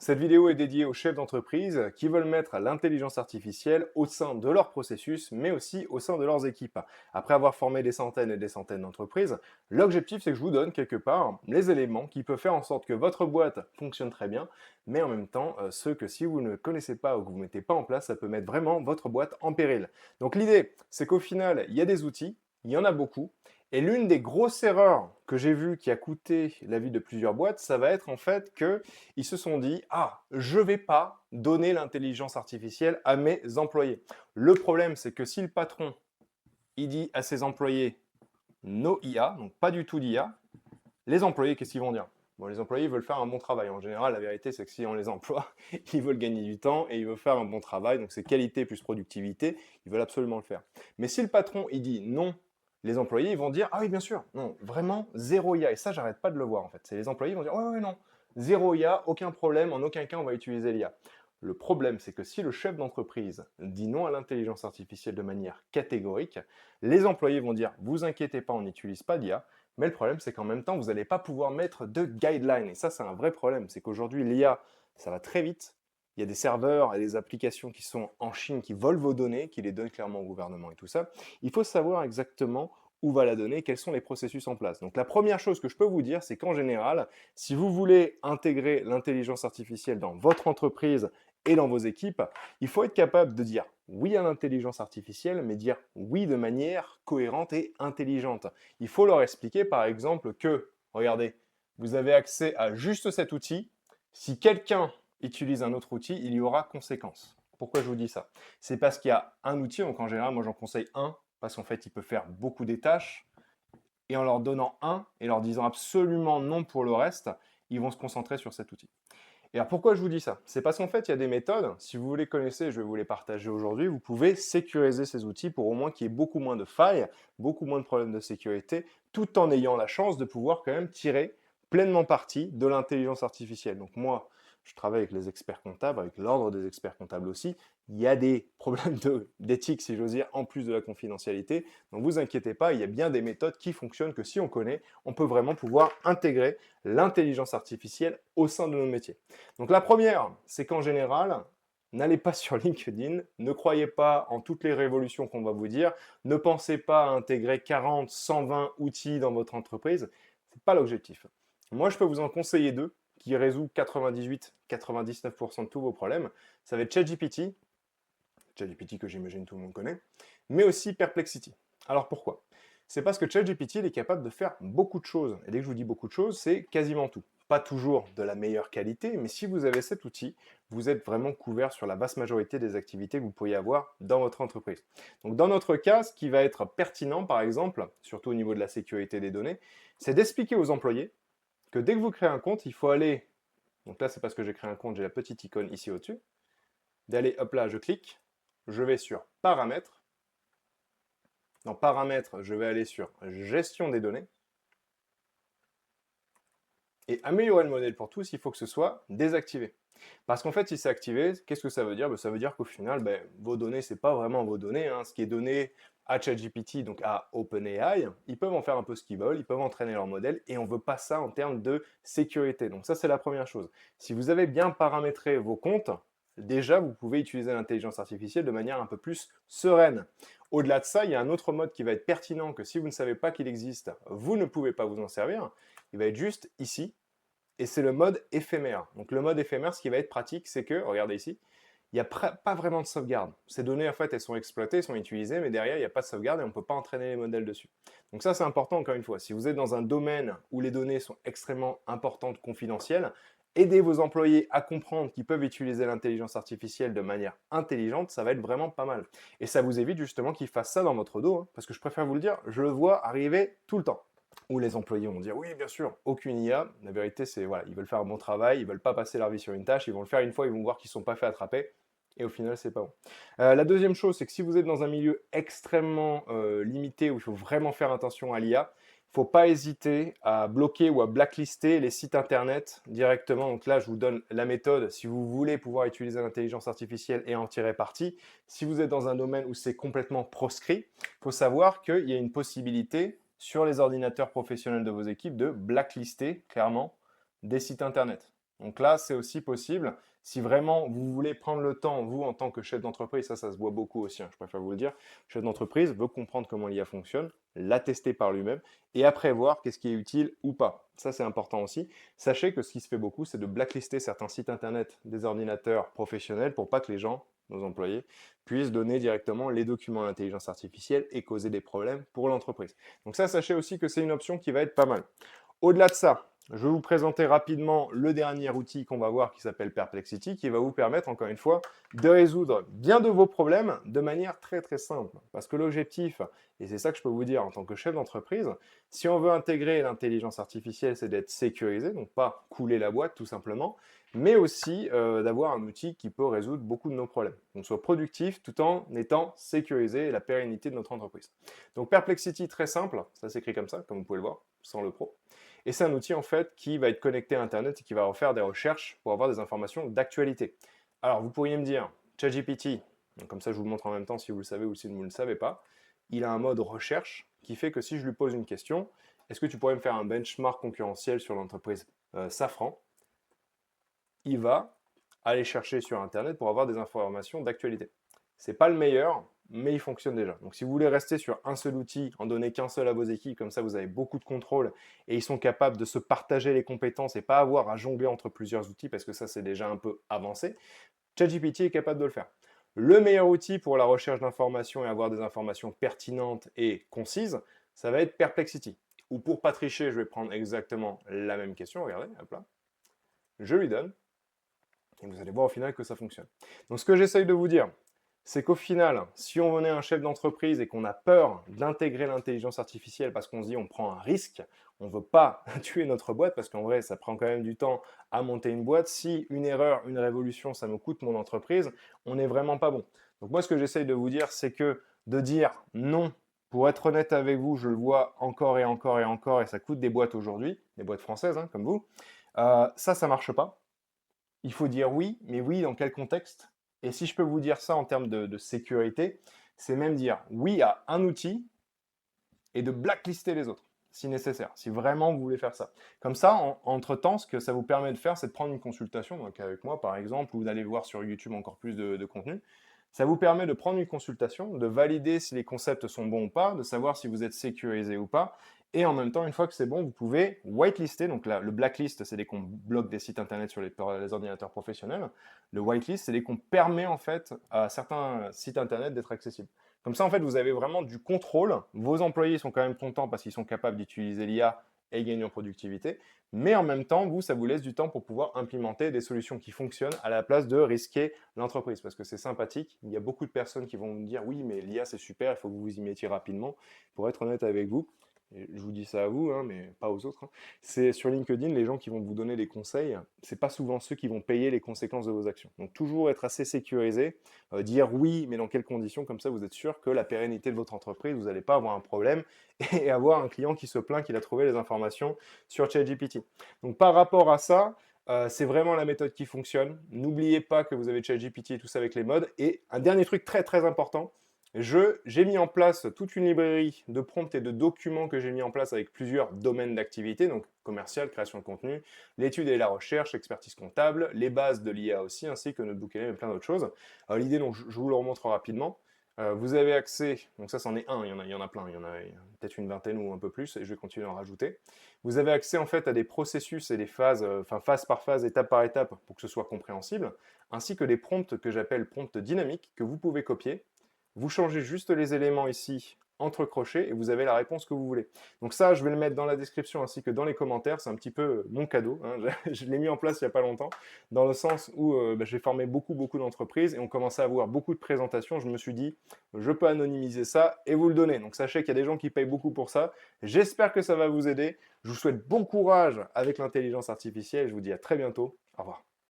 Cette vidéo est dédiée aux chefs d'entreprise qui veulent mettre l'intelligence artificielle au sein de leur processus, mais aussi au sein de leurs équipes. Après avoir formé des centaines et des centaines d'entreprises, l'objectif c'est que je vous donne quelque part les éléments qui peuvent faire en sorte que votre boîte fonctionne très bien, mais en même temps ceux que si vous ne connaissez pas ou que vous ne mettez pas en place, ça peut mettre vraiment votre boîte en péril. Donc l'idée c'est qu'au final, il y a des outils, il y en a beaucoup, et l'une des grosses erreurs que j'ai vues qui a coûté la vie de plusieurs boîtes, ça va être en fait qu'ils se sont dit: «Ah, je ne vais pas donner l'intelligence artificielle à mes employés». Le problème, c'est que si le patron, il dit à ses employés: «No IA», donc pas du tout d'IA, les employés, qu'est-ce qu'ils vont dire? Bon, les employés veulent faire un bon travail. En général, la vérité, c'est que si on les emploie, ils veulent gagner du temps et ils veulent faire un bon travail. Donc, c'est qualité plus productivité. Ils veulent absolument le faire. Mais si le patron, il dit non, les employés, ils vont dire: «Ah oui, bien sûr, non, vraiment, zéro IA». Et ça, j'arrête pas de le voir, en fait. C'est les employés, ils vont dire: «Ouais, ouais, non, zéro IA, aucun problème, en aucun cas, on va utiliser l'IA». Le problème, c'est que si le chef d'entreprise dit non à l'intelligence artificielle de manière catégorique, les employés vont dire: «Vous inquiétez pas, on n'utilise pas d'IA». Mais le problème, c'est qu'en même temps, vous n'allez pas pouvoir mettre de guidelines. Et ça, c'est un vrai problème. C'est qu'aujourd'hui, l'IA, ça va très vite. Il y a des serveurs et des applications qui sont en Chine qui volent vos données, qui les donnent clairement au gouvernement et tout ça. Il faut savoir exactement où va la donnée, quels sont les processus en place. Donc la première chose que je peux vous dire, c'est qu'en général, si vous voulez intégrer l'intelligence artificielle dans votre entreprise et dans vos équipes, il faut être capable de dire oui à l'intelligence artificielle, mais dire oui de manière cohérente et intelligente. Il faut leur expliquer par exemple que, regardez, vous avez accès à juste cet outil. Si quelqu'un utilise un autre outil, il y aura conséquence. Pourquoi je vous dis ça? C'est parce qu'il y a un outil, donc en général, moi j'en conseille un, parce qu'en fait, il peut faire beaucoup des tâches. Et en leur donnant un et leur disant absolument non pour le reste, ils vont se concentrer sur cet outil. Et alors pourquoi je vous dis ça? C'est parce qu'en fait, il y a des méthodes, si vous les connaissez, je vais vous les partager aujourd'hui, vous pouvez sécuriser ces outils pour au moins qu'il y ait beaucoup moins de failles, beaucoup moins de problèmes de sécurité, tout en ayant la chance de pouvoir quand même tirer pleinement parti de l'intelligence artificielle. Donc moi, je travaille avec les experts comptables, avec l'ordre des experts comptables aussi. Il y a des problèmes d'éthique, si j'ose dire, en plus de la confidentialité. Donc vous inquiétez pas, il y a bien des méthodes qui fonctionnent que si on connaît, on peut vraiment pouvoir intégrer l'intelligence artificielle au sein de nos métiers. Donc la première, c'est qu'en général, n'allez pas sur LinkedIn, ne croyez pas en toutes les révolutions qu'on va vous dire, ne pensez pas à intégrer 40, 120 outils dans votre entreprise, ce n'est pas l'objectif. Moi, je peux vous en conseiller deux qui résout 98-99% de tous vos problèmes. Ça va être ChatGPT, ChatGPT que j'imagine tout le monde connaît, mais aussi Perplexity. Alors pourquoi? C'est parce que ChatGPT est capable de faire beaucoup de choses. Et dès que je vous dis beaucoup de choses, c'est quasiment tout. Pas toujours de la meilleure qualité, mais si vous avez cet outil, vous êtes vraiment couvert sur la vaste majorité des activités que vous pourriez avoir dans votre entreprise. Donc dans notre cas, ce qui va être pertinent, par exemple, surtout au niveau de la sécurité des données, c'est d'expliquer aux employés que dès que vous créez un compte, il faut aller, donc là c'est parce que j'ai créé un compte, j'ai la petite icône ici au-dessus, d'aller, hop là, je clique, je vais sur paramètres. Dans paramètres, je vais aller sur gestion des données. Et améliorer le modèle pour tous, il faut que ce soit désactivé. Parce qu'en fait, si c'est activé, qu'est-ce que ça veut dire? Ça veut dire qu'au final, vos données, ce n'est pas vraiment vos données. Ce qui est donné à ChatGPT, donc à OpenAI, ils peuvent en faire un peu ce qu'ils veulent, ils peuvent entraîner leur modèle, et on ne veut pas ça en termes de sécurité. Donc ça, c'est la première chose. Si vous avez bien paramétré vos comptes, déjà, vous pouvez utiliser l'intelligence artificielle de manière un peu plus sereine. Au-delà de ça, il y a un autre mode qui va être pertinent que si vous ne savez pas qu'il existe, vous ne pouvez pas vous en servir. Il va être juste ici, et c'est le mode éphémère. Donc le mode éphémère, ce qui va être pratique, c'est que, regardez ici, il n'y a pas vraiment de sauvegarde. Ces données, en fait, elles sont exploitées, elles sont utilisées, mais derrière, il n'y a pas de sauvegarde et on ne peut pas entraîner les modèles dessus. Donc ça, c'est important, encore une fois. Si vous êtes dans un domaine où les données sont extrêmement importantes, confidentielles, aidez vos employés à comprendre qu'ils peuvent utiliser l'intelligence artificielle de manière intelligente, ça va être vraiment pas mal. Et ça vous évite justement qu'ils fassent ça dans votre dos, parce que je préfère vous le dire, je le vois arriver tout le temps. Où les employés vont dire oui, bien sûr, aucune IA. La vérité, c'est voilà, ils veulent faire un bon travail, ils veulent pas passer leur vie sur une tâche, ils vont le faire une fois, ils vont voir qu'ils ne sont pas fait attraper. Et au final, c'est pas bon. La deuxième chose, c'est que si vous êtes dans un milieu extrêmement limité où il faut vraiment faire attention à l'IA, il ne faut pas hésiter à bloquer ou à blacklister les sites internet directement. Donc là, je vous donne la méthode si vous voulez pouvoir utiliser l'intelligence artificielle et en tirer parti. Si vous êtes dans un domaine où c'est complètement proscrit, il faut savoir qu'il y a une possibilité sur les ordinateurs professionnels de vos équipes de blacklister clairement des sites internet. Donc là, c'est aussi possible. Si vraiment vous voulez prendre le temps, vous, en tant que chef d'entreprise, ça se voit beaucoup aussi, hein, je préfère vous le dire, le chef d'entreprise veut comprendre comment l'IA fonctionne, la tester par lui-même, et après voir qu'est-ce qui est utile ou pas. Ça, c'est important aussi. Sachez que ce qui se fait beaucoup, c'est de blacklister certains sites internet des ordinateurs professionnels pour pas que les gens, nos employés, puissent donner directement les documents à l'intelligence artificielle et causer des problèmes pour l'entreprise. Donc ça, sachez aussi que c'est une option qui va être pas mal. Au-delà de ça, je vais vous présenter rapidement le dernier outil qu'on va voir qui s'appelle Perplexity, qui va vous permettre, encore une fois, de résoudre bien de vos problèmes de manière très très simple. Parce que l'objectif, et c'est ça que je peux vous dire en tant que chef d'entreprise, si on veut intégrer l'intelligence artificielle, c'est d'être sécurisé, donc pas couler la boîte tout simplement, mais aussi d'avoir un outil qui peut résoudre beaucoup de nos problèmes. Donc soit productif tout en étant sécurisé et la pérennité de notre entreprise. Donc Perplexity, très simple, ça s'écrit comme ça, comme vous pouvez le voir, sans le pro. Et c'est un outil en fait qui va être connecté à Internet et qui va refaire des recherches pour avoir des informations d'actualité. Alors vous pourriez me dire, ChatGPT, comme ça je vous le montre en même temps si vous le savez ou si vous ne le savez pas, il a un mode recherche qui fait que si je lui pose une question, est-ce que tu pourrais me faire un benchmark concurrentiel sur l'entreprise Safran? Il va aller chercher sur Internet pour avoir des informations d'actualité. Ce n'est pas le meilleur, mais il fonctionne déjà. Donc si vous voulez rester sur un seul outil, en donner qu'un seul à vos équipes, comme ça vous avez beaucoup de contrôle et ils sont capables de se partager les compétences et pas avoir à jongler entre plusieurs outils parce que ça c'est déjà un peu avancé, ChatGPT est capable de le faire. Le meilleur outil pour la recherche d'informations et avoir des informations pertinentes et concises, ça va être Perplexity. Ou pour pas tricher, je vais prendre exactement la même question, regardez, hop là. Je lui donne, et vous allez voir au final que ça fonctionne. Donc ce que j'essaye de vous dire, c'est qu'au final, si on venait un chef d'entreprise et qu'on a peur d'intégrer l'intelligence artificielle parce qu'on se dit on prend un risque, on ne veut pas tuer notre boîte parce qu'en vrai, ça prend quand même du temps à monter une boîte. Si une erreur, une révolution, ça me coûte mon entreprise, on n'est vraiment pas bon. Donc moi, ce que j'essaye de vous dire, c'est que de dire non, pour être honnête avec vous, je le vois encore et encore et encore, et ça coûte des boîtes aujourd'hui, des boîtes françaises hein, comme vous, ça ne marche pas. Il faut dire oui, mais oui, dans quel contexte? Et si je peux vous dire ça en termes de sécurité, c'est même dire oui à un outil et de blacklister les autres, si nécessaire, si vraiment vous voulez faire ça. Comme ça, entre-temps, ce que ça vous permet de faire, c'est de prendre une consultation, donc avec moi par exemple, ou d'aller voir sur YouTube encore plus de contenu. Ça vous permet de prendre une consultation, de valider si les concepts sont bons ou pas, de savoir si vous êtes sécurisé ou pas. Et en même temps, une fois que c'est bon, vous pouvez whitelister. Donc là, le blacklist, c'est dès qu'on bloque des sites internet sur les ordinateurs professionnels. Le whitelist, c'est dès qu'on permet en fait à certains sites internet d'être accessibles. Comme ça, en fait, vous avez vraiment du contrôle. Vos employés sont quand même contents parce qu'ils sont capables d'utiliser l'IA et gagner en productivité. Mais en même temps, vous, ça vous laisse du temps pour pouvoir implémenter des solutions qui fonctionnent à la place de risquer l'entreprise. Parce que c'est sympathique. Il y a beaucoup de personnes qui vont vous dire oui, mais l'IA, c'est super, il faut que vous vous y mettiez rapidement. Pour être honnête avec vous, et je vous dis ça à vous, hein, mais pas aux autres, hein. C'est sur LinkedIn, les gens qui vont vous donner des conseils, c'est pas souvent ceux qui vont payer les conséquences de vos actions. Donc toujours être assez sécurisé, dire oui, mais dans quelles conditions, comme ça vous êtes sûr que la pérennité de votre entreprise, vous n'allez pas avoir un problème et avoir un client qui se plaint qu'il a trouvé les informations sur ChatGPT. Donc par rapport à ça, c'est vraiment la méthode qui fonctionne. N'oubliez pas que vous avez ChatGPT et tout ça avec les modes. Et un dernier truc très très important, j'ai mis en place toute une librairie de prompts et de documents que j'ai mis en place avec plusieurs domaines d'activité, donc commercial, création de contenu, l'étude et la recherche, expertise comptable, les bases de l'IA aussi, ainsi que NotebookLM et plein d'autres choses. L'idée, donc, je vous le remontre rapidement. Vous avez accès, donc ça c'en est un, il y en a plein, il y en a peut-être une vingtaine ou un peu plus, et je vais continuer à en rajouter. Vous avez accès en fait à des processus et des phases, phase par phase, étape par étape, pour que ce soit compréhensible, ainsi que des prompts que j'appelle prompts dynamiques, que vous pouvez copier. Vous changez juste les éléments ici entre crochets et vous avez la réponse que vous voulez. Donc ça, je vais le mettre dans la description ainsi que dans les commentaires. C'est un petit peu mon cadeau, hein. Je l'ai mis en place il n'y a pas longtemps, dans le sens où j'ai formé beaucoup d'entreprises et on commençait à avoir beaucoup de présentations. Je me suis dit, je peux anonymiser ça et vous le donner. Donc sachez qu'il y a des gens qui payent beaucoup pour ça. J'espère que ça va vous aider. Je vous souhaite bon courage avec l'intelligence artificielle et je vous dis à très bientôt. Au revoir.